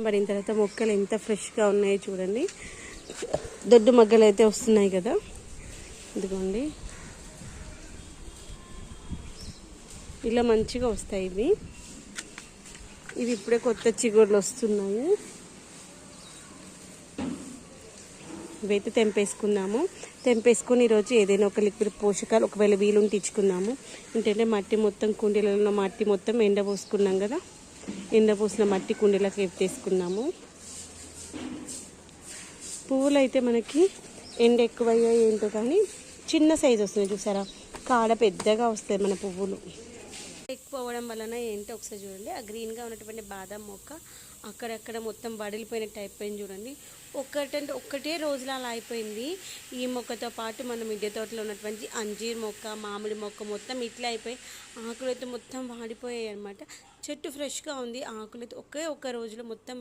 పడిన తర్వాత మొక్కలు ఎంత ఫ్రెష్గా ఉన్నాయో చూడండి. దొడ్డు మొగ్గలు అయితే వస్తున్నాయి కదా, ఇదిగోండి ఇలా మంచిగా వస్తాయి. ఇవి ఇప్పుడే కొత్త చిగుర్లు వస్తున్నాయి. ఇవైతే తెంపేసుకొని ఈరోజు ఏదైనా ఒక లిక్విడ్ పోషకాలు ఒకవేళ వీలుంటే ఇచ్చుకుందాము. ఏంటంటే మట్టి మొత్తం కుండీలలో ఉన్న మట్టి మొత్తం ఎండపోసుకున్నాం కదా, ఎండపోసిన మట్టి కుండీలకు ఎత్తేసుకున్నాము. పువ్వులు అయితే మనకి ఎండ ఎక్కువయ్యాయి ఏంటో కానీ చిన్న సైజు వస్తున్నాయి చూసారా, కాడ పెద్దగా వస్తాయి మన పువ్వులు. ఎక్కువ అవ్వడం వలన ఏంటో ఒకసారి చూడండి, ఆ గ్రీన్గా ఉన్నటువంటి బాదం మొక్క అక్కడక్కడ మొత్తం వడిలిపోయినట్టు అయిపోయింది చూడండి. ఒక్కటే రోజులో అలా అయిపోయింది. ఈ మొక్కతో పాటు మన మిద్దె తోటలో ఉన్నటువంటి అంజీర్ మొక్క, మామిడి మొక్క మొత్తం ఇట్లా అయిపోయి ఆకులైతే మొత్తం వాడిపోయాయి అనమాట. చెట్టు ఫ్రెష్గా ఉంది, ఆకులైతే ఒక్క రోజులో మొత్తం